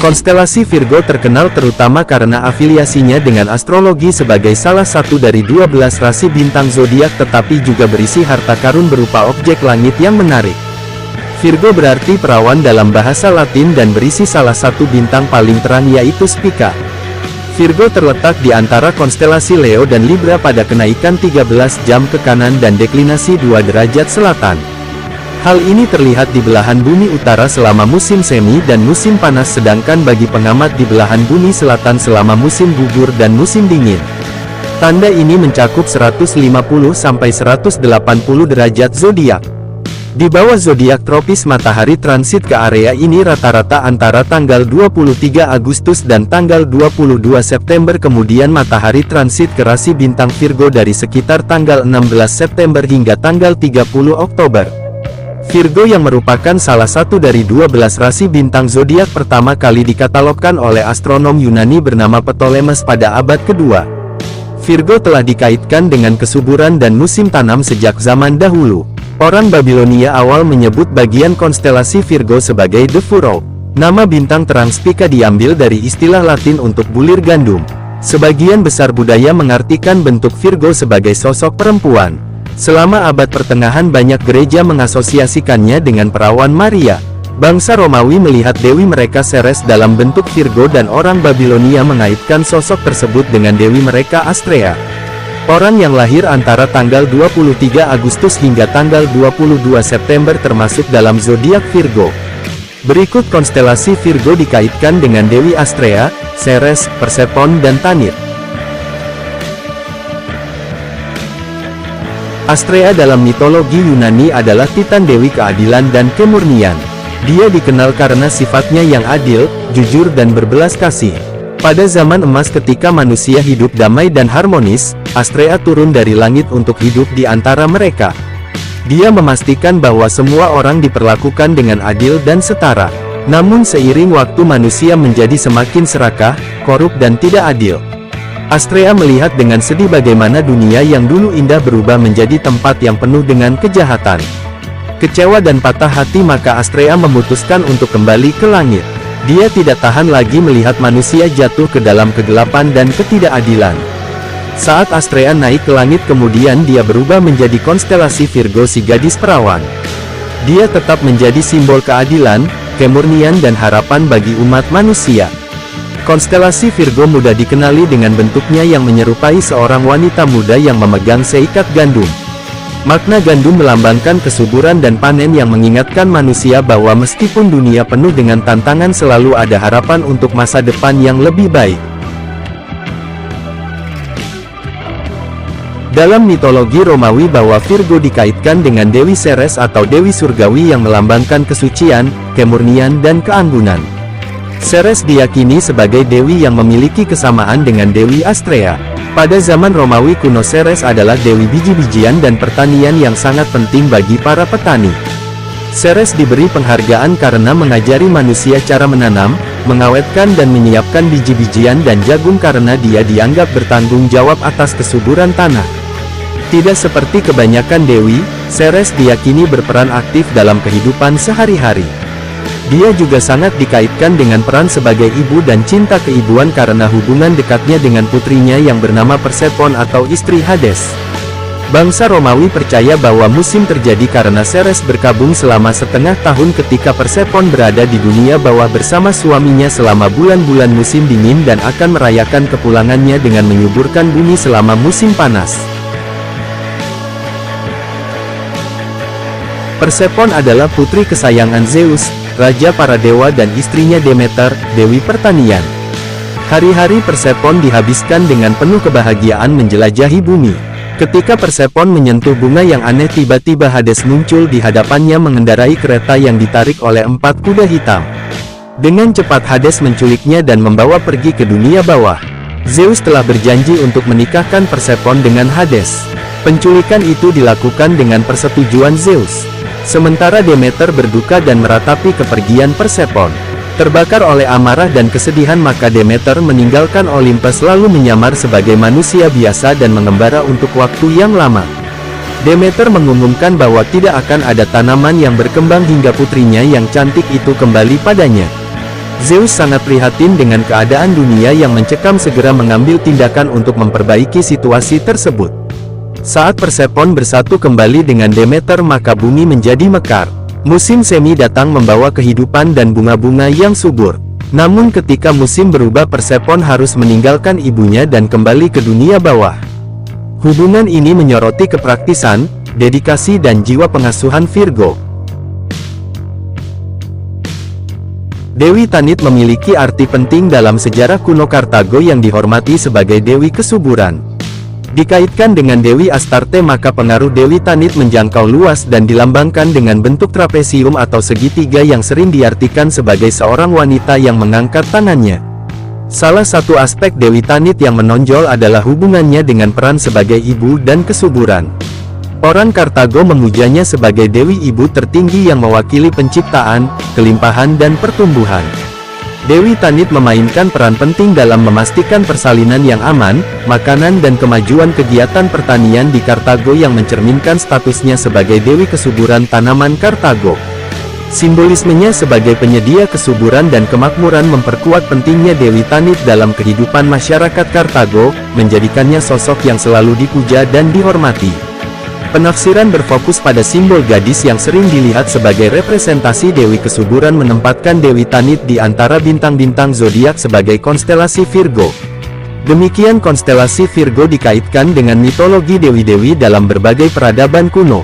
Konstelasi Virgo terkenal terutama karena afiliasinya dengan astrologi sebagai salah satu dari 12 rasi bintang zodiak, tetapi juga berisi harta karun berupa objek langit yang menarik. Virgo berarti perawan dalam bahasa Latin dan berisi salah satu bintang paling terang yaitu Spica. Virgo terletak di antara konstelasi Leo dan Libra pada kenaikan 13 jam ke kanan dan deklinasi 2 derajat selatan. Hal ini terlihat di belahan bumi utara selama musim semi dan musim panas, sedangkan bagi pengamat di belahan bumi selatan selama musim gugur dan musim dingin. Tanda ini mencakup 150–180 derajat zodiak. Di bawah zodiak tropis, matahari transit ke area ini rata-rata antara tanggal 23 Agustus dan tanggal 22 September, kemudian matahari transit ke rasi bintang Virgo dari sekitar tanggal 16 September hingga tanggal 30 Oktober. Virgo yang merupakan salah satu dari 12 rasi bintang zodiak pertama kali dikatalogkan oleh astronom Yunani bernama Ptolemes pada abad kedua. Virgo telah dikaitkan dengan kesuburan dan musim tanam sejak zaman dahulu. Orang Babilonia awal menyebut bagian konstelasi Virgo sebagai The Furrow. Nama bintang terang Spica diambil dari istilah Latin untuk bulir gandum. Sebagian besar budaya mengartikan bentuk Virgo sebagai sosok perempuan. Selama abad pertengahan banyak gereja mengasosiasikannya dengan perawan Maria. Bangsa Romawi melihat dewi mereka Ceres dalam bentuk Virgo dan orang Babilonia mengaitkan sosok tersebut dengan dewi mereka Astrea. Orang yang lahir antara tanggal 23 Agustus hingga tanggal 22 September termasuk dalam zodiak Virgo. Berikut konstelasi Virgo dikaitkan dengan dewi Astrea, Ceres, Persephone dan Tanit. Astrea dalam mitologi Yunani adalah Titan dewi keadilan dan kemurnian. Dia dikenal karena sifatnya yang adil, jujur dan berbelas kasih. Pada zaman emas ketika manusia hidup damai dan harmonis, Astrea turun dari langit untuk hidup di antara mereka. Dia memastikan bahwa semua orang diperlakukan dengan adil dan setara. Namun seiring waktu manusia menjadi semakin serakah, korup dan tidak adil. Astrea melihat dengan sedih bagaimana dunia yang dulu indah berubah menjadi tempat yang penuh dengan kejahatan. Kecewa dan patah hati, maka Astrea memutuskan untuk kembali ke langit. Dia tidak tahan lagi melihat manusia jatuh ke dalam kegelapan dan ketidakadilan. Saat Astrea naik ke langit kemudian dia berubah menjadi konstelasi Virgo, si gadis perawan. Dia tetap menjadi simbol keadilan, kemurnian dan harapan bagi umat manusia. Konstelasi Virgo mudah dikenali dengan bentuknya yang menyerupai seorang wanita muda yang memegang seikat gandum. Makna gandum melambangkan kesuburan dan panen yang mengingatkan manusia bahwa meskipun dunia penuh dengan tantangan selalu ada harapan untuk masa depan yang lebih baik. Dalam mitologi Romawi bahwa Virgo dikaitkan dengan Dewi Ceres atau Dewi Surgawi yang melambangkan kesucian, kemurnian dan keanggunan. Ceres diyakini sebagai dewi yang memiliki kesamaan dengan Dewi Astrea. Pada zaman Romawi kuno, Ceres adalah dewi biji-bijian dan pertanian yang sangat penting bagi para petani. Ceres diberi penghargaan karena mengajari manusia cara menanam, mengawetkan dan menyiapkan biji-bijian dan jagung karena dia dianggap bertanggung jawab atas kesuburan tanah. Tidak seperti kebanyakan dewi, Ceres diyakini berperan aktif dalam kehidupan sehari-hari. Dia juga sangat dikaitkan dengan peran sebagai ibu dan cinta keibuan karena hubungan dekatnya dengan putrinya yang bernama Persephone atau istri Hades. Bangsa Romawi percaya bahwa musim terjadi karena Ceres berkabung selama setengah tahun ketika Persephone berada di dunia bawah bersama suaminya selama bulan-bulan musim dingin dan akan merayakan kepulangannya dengan menyuburkan bumi selama musim panas. Persephone adalah putri kesayangan Zeus, raja para dewa, dan istrinya Demeter, dewi pertanian. Hari-hari Persephone dihabiskan dengan penuh kebahagiaan menjelajahi bumi. Ketika Persephone menyentuh bunga yang aneh, tiba-tiba Hades muncul di hadapannya mengendarai kereta yang ditarik oleh 4 kuda hitam. Dengan cepat Hades menculiknya dan membawa pergi ke dunia bawah. Zeus telah berjanji untuk menikahkan Persephone dengan Hades. Penculikan itu dilakukan dengan persetujuan Zeus. Sementara Demeter berduka dan meratapi kepergian Persephone. Terbakar oleh amarah dan kesedihan, maka Demeter meninggalkan Olympus lalu menyamar sebagai manusia biasa dan mengembara untuk waktu yang lama. Demeter mengumumkan bahwa tidak akan ada tanaman yang berkembang hingga putrinya yang cantik itu kembali padanya. Zeus sangat prihatin dengan keadaan dunia yang mencekam, segera mengambil tindakan untuk memperbaiki situasi tersebut. Saat Persefone bersatu kembali dengan Demeter, maka bumi menjadi mekar. Musim semi datang membawa kehidupan dan bunga-bunga yang subur. Namun ketika musim berubah, Persefone harus meninggalkan ibunya dan kembali ke dunia bawah. Hubungan ini menyoroti kepraktisan, dedikasi dan jiwa pengasuhan Virgo. Dewi Tanit memiliki arti penting dalam sejarah kuno Kartago yang dihormati sebagai Dewi Kesuburan. Dikaitkan dengan Dewi Astarte, maka pengaruh Dewi Tanit menjangkau luas dan dilambangkan dengan bentuk trapesium atau segitiga yang sering diartikan sebagai seorang wanita yang mengangkat tangannya. Salah satu aspek Dewi Tanit yang menonjol adalah hubungannya dengan peran sebagai ibu dan kesuburan. Orang Kartago memujanya sebagai Dewi Ibu tertinggi yang mewakili penciptaan, kelimpahan dan pertumbuhan. Dewi Tanit memainkan peran penting dalam memastikan persalinan yang aman, makanan dan kemajuan kegiatan pertanian di Kartago yang mencerminkan statusnya sebagai Dewi Kesuburan Tanaman Kartago. Simbolismenya sebagai penyedia kesuburan dan kemakmuran memperkuat pentingnya Dewi Tanit dalam kehidupan masyarakat Kartago, menjadikannya sosok yang selalu dipuja dan dihormati. Penafsiran berfokus pada simbol gadis yang sering dilihat sebagai representasi Dewi Kesuburan, menempatkan Dewi Tanit di antara bintang-bintang zodiak sebagai konstelasi Virgo. Demikian konstelasi Virgo dikaitkan dengan mitologi dewi-dewi dalam berbagai peradaban kuno.